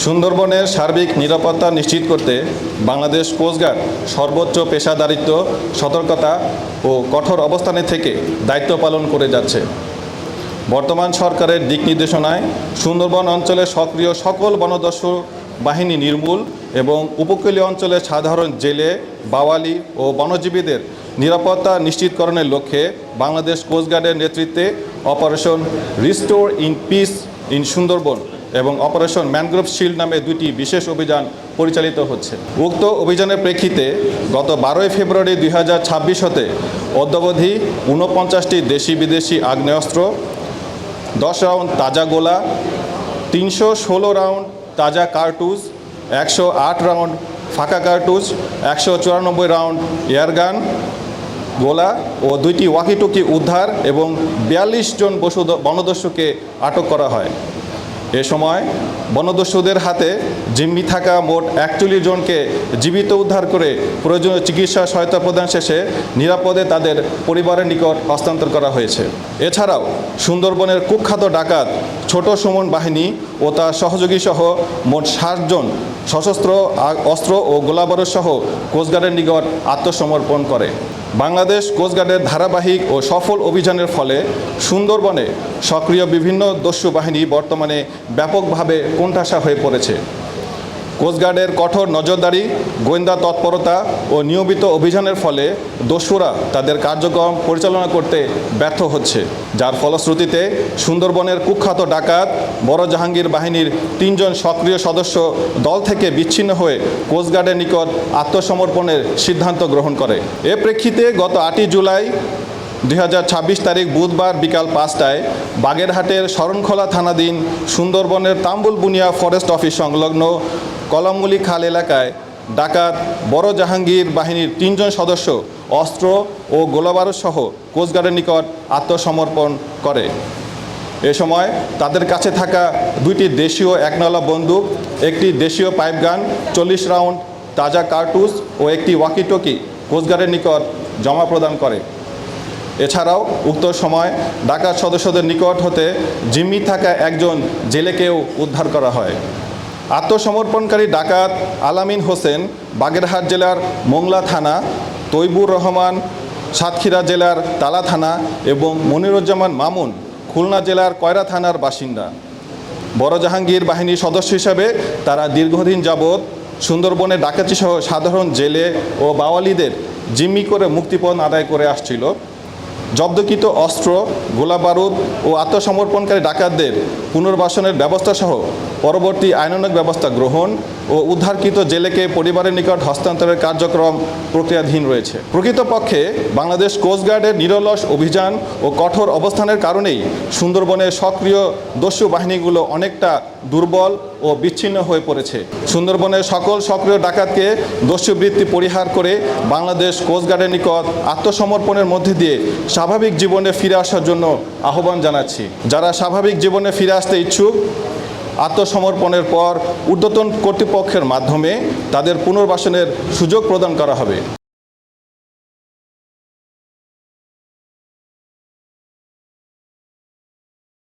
সুন্দরবনের সার্বিক নিরাপত্তা নিশ্চিত করতে বাংলাদেশ কোস্টগার্ড সর্বোচ্চ পেশাদারিত্ব, সতর্কতা ও কঠোর অবস্থানে থেকে দায়িত্ব পালন করে যাচ্ছে। বর্তমান সরকারের দিক নির্দেশনায় সুন্দরবন অঞ্চলে সক্রিয় সকল বনদস্যু বাহিনী নির্মূল এবং উপকূলীয় অঞ্চলে সাধারণ জেলে, বাওয়ালি ও বনজীবীদের নিরাপত্তা নিশ্চিতকরণের লক্ষ্যে বাংলাদেশ কোস্টগার্ডের নেতৃত্বে operation restore in peace in Sundarban এবং অপারেশন ম্যানগ্রোভ শিল্ড নামে দুটি বিশেষ অভিযান পরিচালিত হচ্ছে। উক্ত অভিযানের প্রেক্ষিতে গত 12 ফেব্রুয়ারি 2026 হতে অদ্যাবধি 49টি দেশি বিদেশি আগ্নেয়াস্ত্র, 10 রাউন্ড তাজা গোলা, 316 রাউন্ড তাজা কার্তুজ, 108 রাউন্ড ফাঁকা কার্তুজ, 194 রাউন্ড এয়ারগান গোলা ও 2টি ওয়াকিটকি উদ্ধার এবং 42 জন বনদস্যুকে আটক করা হয়। এ সময় বনদস্যুদের হাতে জিম্মি থাকা মোট 41 জনকে জীবিত উদ্ধার করে প্রয়োজনীয় চিকিৎসা সহায়তা প্রদান শেষে নিরাপদে তাদের পরিবারের নিকট হস্তান্তর করা হয়েছে। এছাড়াও সুন্দরবনের কুখ্যাত ডাকাত ছোট সুমন বাহিনী ও তার সহযোগী সহ মোট 60 জন সশস্ত্র অস্ত্র ও গোলাবারুদ সহ কোস্টগার্ডের নিকট আত্মসমর্পণ করে। বাংলাদেশ কোস্টগার্ডের ধারাবাহিক ও সফল অভিযানের ফলে সুন্দরবনে সক্রিয় বিভিন্ন দস্যু বাহিনী বর্তমানে ব্যাপকভাবে কোণঠাসা হয়ে পড়েছে। কোস্টগার্ডের কঠোর নজরদারি, গোয়েন্দা তৎপরতা ও নিয়মিত অভিযানের ফলে দস্যুরা তাদের কার্যক্রম পরিচালনা করতে ব্যর্থ হচ্ছে, যার ফলশ্রুতিতে সুন্দরবনের কুখ্যাত ডাকাত বড় জাহাঙ্গীর বাহিনীর 3 জন সক্রিয় সদস্য দল থেকে বিচ্ছিন্ন হয়ে কোস্টগার্ডের নিকট আত্মসমর্পণের সিদ্ধান্ত গ্রহণ করে। এ প্রেক্ষিতে গত 8 জুলাই 2026 তারিখ বুধবার বিকাল 5টায় বাগেরহাটের শরণখোলা থানাধীন সুন্দরবনের তাম্বুল বুনিয়া ফরেস্ট অফিস সংলগ্ন কলামুলি খাল এলাকায় ডাকাত বড় জাহাঙ্গীর বাহিনীর 3 জন সদস্য অস্ত্র ও গোলাবারুদ সহ কোস্টগার্ডের নিকট আত্মসমর্পণ করে। এ সময় তাদের কাছে থাকা 2টি দেশীয় 1 বন্দুক, একটি দেশীয় পাইপগান, 40 রাউন্ড তাজা কার্তুজ ও একটি ওয়াকিটকি কোস্টগার্ডের নিকট জমা প্রদান করে। এছাড়াও উক্ত সময় ডাকাত সদস্যদের নিকট হতে জিম্মি থাকা একজন জেলেকেও উদ্ধার করা হয়। আত্মসমর্পণকারী ডাকাত আলামিন হোসেন বাগেরহাট জেলার মোংলা থানা, তৈবুর রহমান সাতক্ষীরা জেলার তালা থানা এবং মনিরুজ্জামান মামুন খুলনা জেলার কয়রা থানার বাসিন্দা। বড় জাহাঙ্গীর বাহিনীর সদস্য হিসাবে তারা দীর্ঘদিন যাবৎ সুন্দরবনে ডাকাতিসহ সাধারণ জেলে ও বাওয়ালিদের জিম্মি করে মুক্তিপণ আদায় করে আসছিল। জব্দকৃত অস্ত্র, গোলাবারুদ ও আত্মসমর্পণকারী ডাকাতদের পুনর্বাসনের ব্যবস্থা সহ পরবর্তী আইনানুগ ব্যবস্থা গ্রহণ ও উদ্ধারকৃত জেলেকে পরিবারের নিকট হস্তান্তরের কার্যক্রম প্রক্রিয়াধীন রয়েছে। প্রকৃতপক্ষে বাংলাদেশ কোস্টগার্ডের নিরলস অভিযান ও কঠোর অবস্থানের কারণেই সুন্দরবনের সক্রিয় দস্যু বাহিনীগুলো অনেকটা দুর্বল ও বিচ্ছিন্ন হয়ে পড়েছে। সুন্দরবনের সকল সক্রিয় ডাকাতকে দস্যুবৃত্তি পরিহার করে বাংলাদেশ কোস্টগার্ডের নিকট আত্মসমর্পণের মধ্যে দিয়ে স্বাভাবিক জীবনে ফিরে আসার জন্য আহ্বান জানাচ্ছি। যারা স্বাভাবিক জীবনে ফিরে আসতে ইচ্ছুক, আত্মসমর্পণের পর ঊর্ধ্বতন কর্তৃপক্ষের মাধ্যমে তাদের পুনর্বাসনের সুযোগ প্রদান করা হবে।